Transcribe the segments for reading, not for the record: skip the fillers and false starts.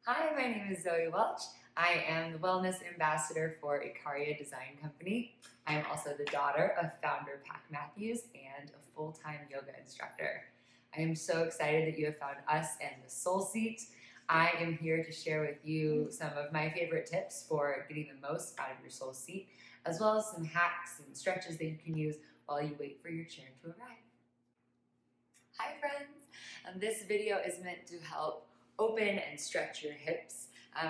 Hi, my name is Zoe Welch. I am the Wellness Ambassador for Ikaria Design Company. I am also the daughter of founder Pac Matthews and a full-time yoga instructor. I am so excited that you have found us and the Soul Seat. I am here to share with you some of my favorite tips for getting the most out of your Soul Seat, as well as some hacks and stretches that you can use while you wait for your chair to arrive. Hi friends! This video is meant to help open and stretch your hips,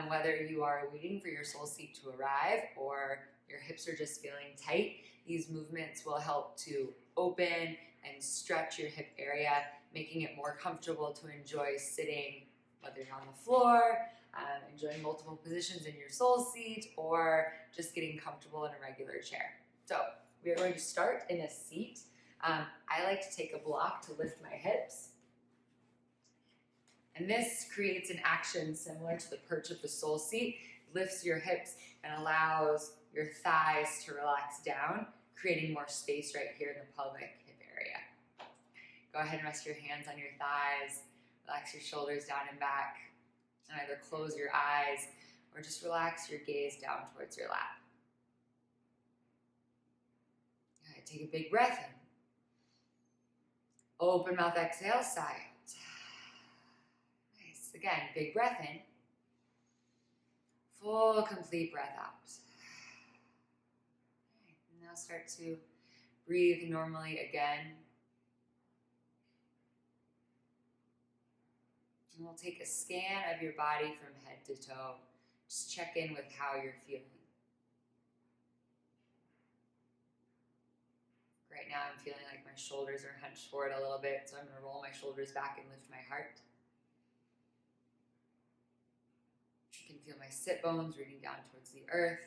whether you are waiting for your Soul Seat to arrive or your hips are just feeling tight. These movements will help to open and stretch your hip area, making it more comfortable to enjoy sitting, whether you're on the floor, enjoying multiple positions in your Soul Seat, or just getting comfortable in a regular chair. So we are going to start in a seat. I like to take a block to lift my hips. And this creates an action similar to the perch of the Soul Seat. Lifts your hips and allows your thighs to relax down, creating more space right here in the pelvic hip area. Go ahead and rest your hands on your thighs, relax your shoulders down and back, and either close your eyes or just relax your gaze down towards your lap. All right, take a big breath in. Open mouth, exhale, sigh out. Nice. Again, big breath in. Full, complete breath out. Okay. Now start to breathe normally again. And we'll take a scan of your body from head to toe. Just check in with how you're feeling. Right now I'm feeling like my shoulders are hunched forward a little bit, so I'm going to roll my shoulders back and lift my heart. You can feel my sit bones rooting down towards the earth.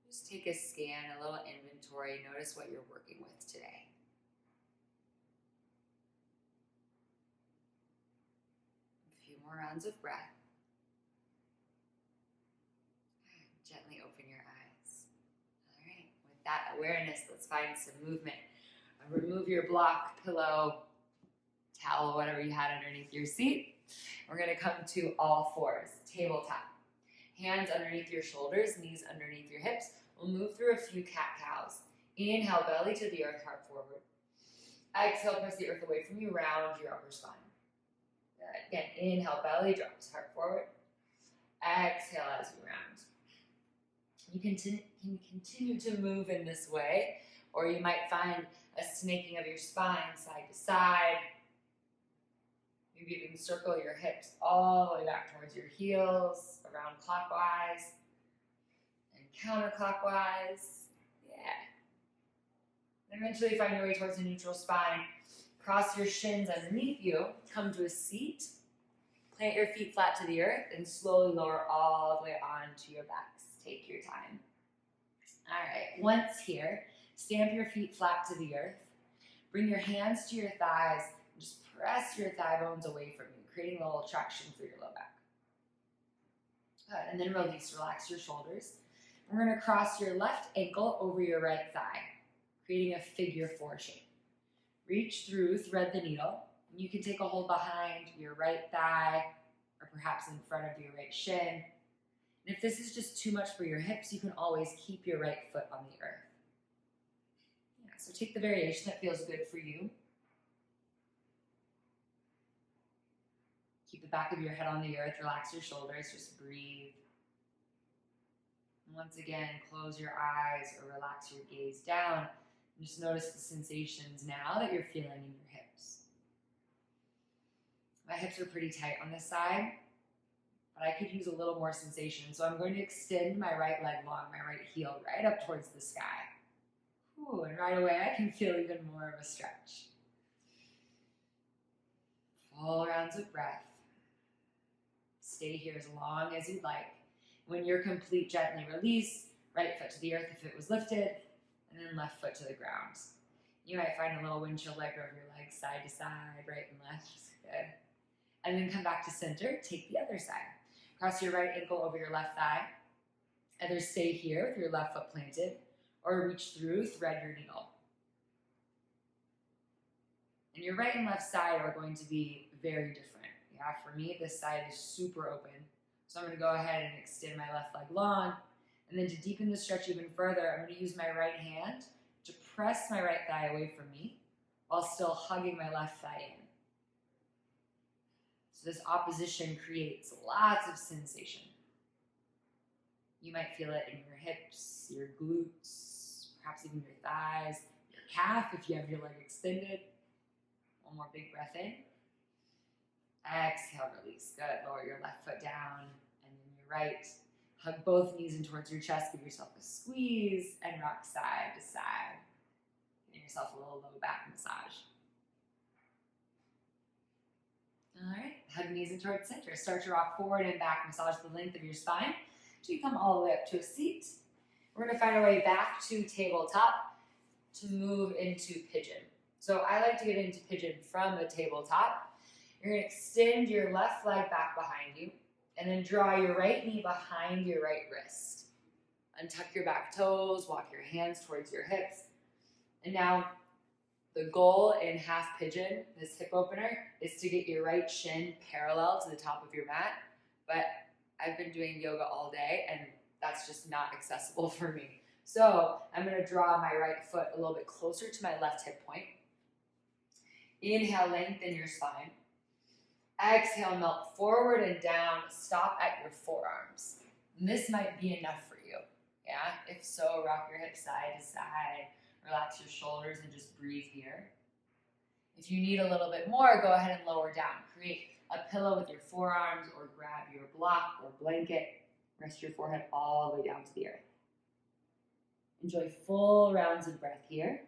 Just take a scan, a little inventory. Notice what you're working with today. A few more rounds of breath. Gently open your eyes. All right, with that awareness, let's find some movement. Remove your block, pillow, towel, whatever you had underneath your seat. We're going to come to all fours, tabletop. Hands underneath your shoulders, knees underneath your hips. We'll move through a few cat-cows. Inhale, belly to the earth, heart forward. Exhale, press the earth away from you, round your upper spine. Again, inhale, belly drops, heart forward. Exhale as you round. You can continue to move in this way, or you might find a snaking of your spine side to side. Maybe you can circle your hips all the way back towards your heels, around clockwise and counterclockwise. Yeah. And eventually find your way towards a neutral spine. Cross your shins underneath you, come to a seat, plant your feet flat to the earth, and slowly lower all the way onto your backs. Take your time. All right, once here, stamp your feet flat to the earth. Bring your hands to your thighs and just press your thigh bones away from you, creating a little traction for your low back. Good, and then release, relax your shoulders. We're gonna cross your left ankle over your right thigh, creating a figure four shape. Reach through, thread the needle. You can take a hold behind your right thigh or perhaps in front of your right shin. And if this is just too much for your hips, you can always keep your right foot on the earth. Yeah, so take the variation that feels good for you. Keep the back of your head on the earth, relax your shoulders, just breathe. And once again, close your eyes or relax your gaze down. And just notice the sensations now that you're feeling in your hips. My hips are pretty tight on this side, but I could use a little more sensation. So I'm going to extend my right leg long, my right heel right up towards the sky. Ooh, and right away I can feel even more of a stretch. Full rounds of breath. Stay here as long as you'd like. When you're complete, gently release. Right foot to the earth if it was lifted, and then left foot to the ground. You might find a little windshield wiper of your legs side to side, right and left. Good. And then come back to center. Take the other side. Cross your right ankle over your left thigh. Either stay here with your left foot planted, or reach through, thread your needle. And your right and left side are going to be very different. Yeah, for me, this side is super open. So I'm gonna go ahead and extend my left leg long. And then to deepen the stretch even further, I'm gonna use my right hand to press my right thigh away from me while still hugging my left thigh in. So this opposition creates lots of sensation. You might feel it in your hips, your glutes, perhaps even your thighs, your calf if you have your leg extended. One more big breath in. Exhale, release. Good. Lower your left foot down and then your right. Hug both knees in towards your chest. Give yourself a squeeze and rock side to side. Give yourself a little low back massage. All right. Hug knees in towards center. Start to rock forward and back. Massage the length of your spine until you come all the way up to a seat. We're going to find our way back to tabletop to move into pigeon. So I like to get into pigeon from the tabletop. You're going to extend your left leg back behind you and then draw your right knee behind your right wrist. Untuck your back toes, walk your hands towards your hips. And now the goal in half pigeon, this hip opener, is to get your right shin parallel to the top of your mat. But I've been doing yoga all day and that's just not accessible for me. So I'm going to draw my right foot a little bit closer to my left hip point. Inhale, lengthen your spine. Exhale, melt forward and down. Stop at your forearms. And this might be enough for you. Yeah? If so, rock your hips side to side. Relax your shoulders and just breathe here. If you need a little bit more, go ahead and lower down. Create a pillow with your forearms or grab your block or blanket. Rest your forehead all the way down to the earth. Enjoy full rounds of breath here.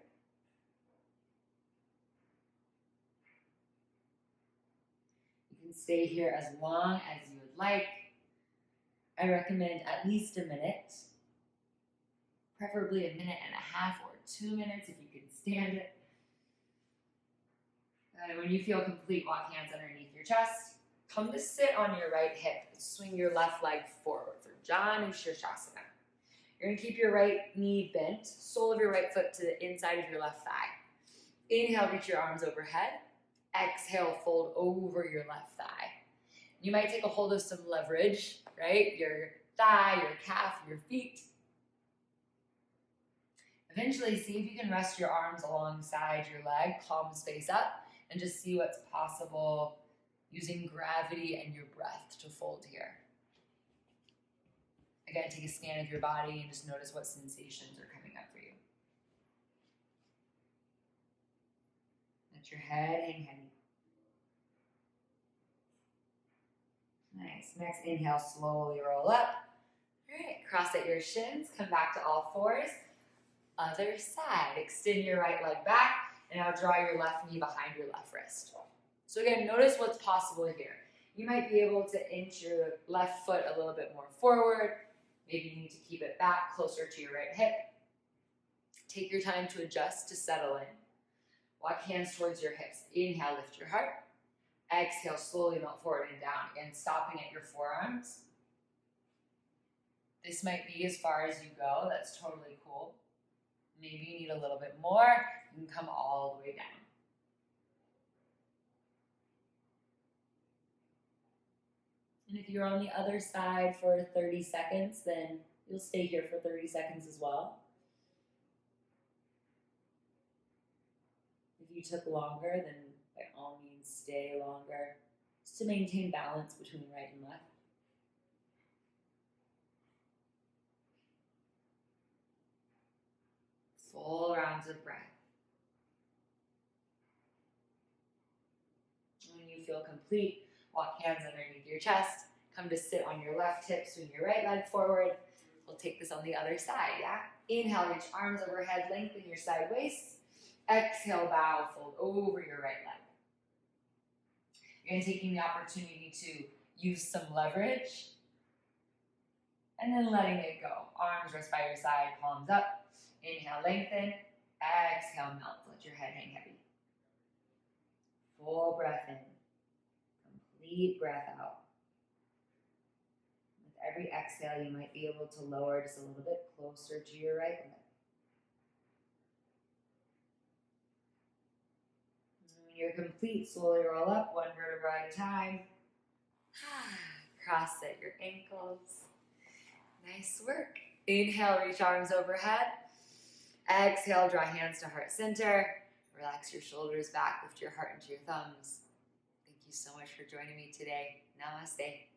You can stay here as long as you would like. I recommend at least a minute, preferably a minute and a half or 2 minutes if you can stand it. And when you feel complete, walk hands underneath your chest. Come to sit on your right hip and swing your left leg forward for Janu Shirshasana. You're going to keep your right knee bent, sole of your right foot to the inside of your left thigh. Inhale, reach your arms overhead. Exhale, fold over your left thigh. You might take a hold of some leverage, right? Your thigh, your calf, your feet. Eventually, see if you can rest your arms alongside your leg, palms face up, and just see what's possible using gravity and your breath to fold here. Again, take a scan of your body and just notice what sensations are coming up for you. Let your head hang heavy. Nice. Next, inhale, slowly roll up. All right, cross at your shins, come back to all fours. Other side, extend your right leg back, and now draw your left knee behind your left wrist. So again, notice what's possible here. You might be able to inch your left foot a little bit more forward. Maybe you need to keep it back closer to your right hip. Take your time to adjust, to settle in. Walk hands towards your hips. Inhale, lift your heart. Exhale, slowly melt forward and down. Again, stopping at your forearms. This might be as far as you go. That's totally cool. Maybe you need a little bit more. You can come all the way down. And if you're on the other side for 30 seconds, then you'll stay here for 30 seconds as well. If you took longer, then by all means stay longer, just to maintain balance between right and left. Full rounds of breath. When you feel complete, walk hands underneath your chest. Come to sit on your left hip, swing your right leg forward. We'll take this on the other side, yeah? Inhale, reach arms overhead, lengthen your side waist. Exhale, bow, fold over your right leg. You're taking the opportunity to use some leverage. And then letting it go. Arms rest by your side, palms up. Inhale, lengthen. Exhale, melt. Let your head hang heavy. Full breath in. Complete breath out. With every exhale, you might be able to lower just a little bit closer to your right leg. When you're complete, slowly roll up, one vertebra at a time. Cross at your ankles. Nice work. Inhale, reach arms overhead. Exhale, draw hands to heart center. Relax your shoulders back, lift your heart into your thumbs. Thank you so much for joining me today. Namaste.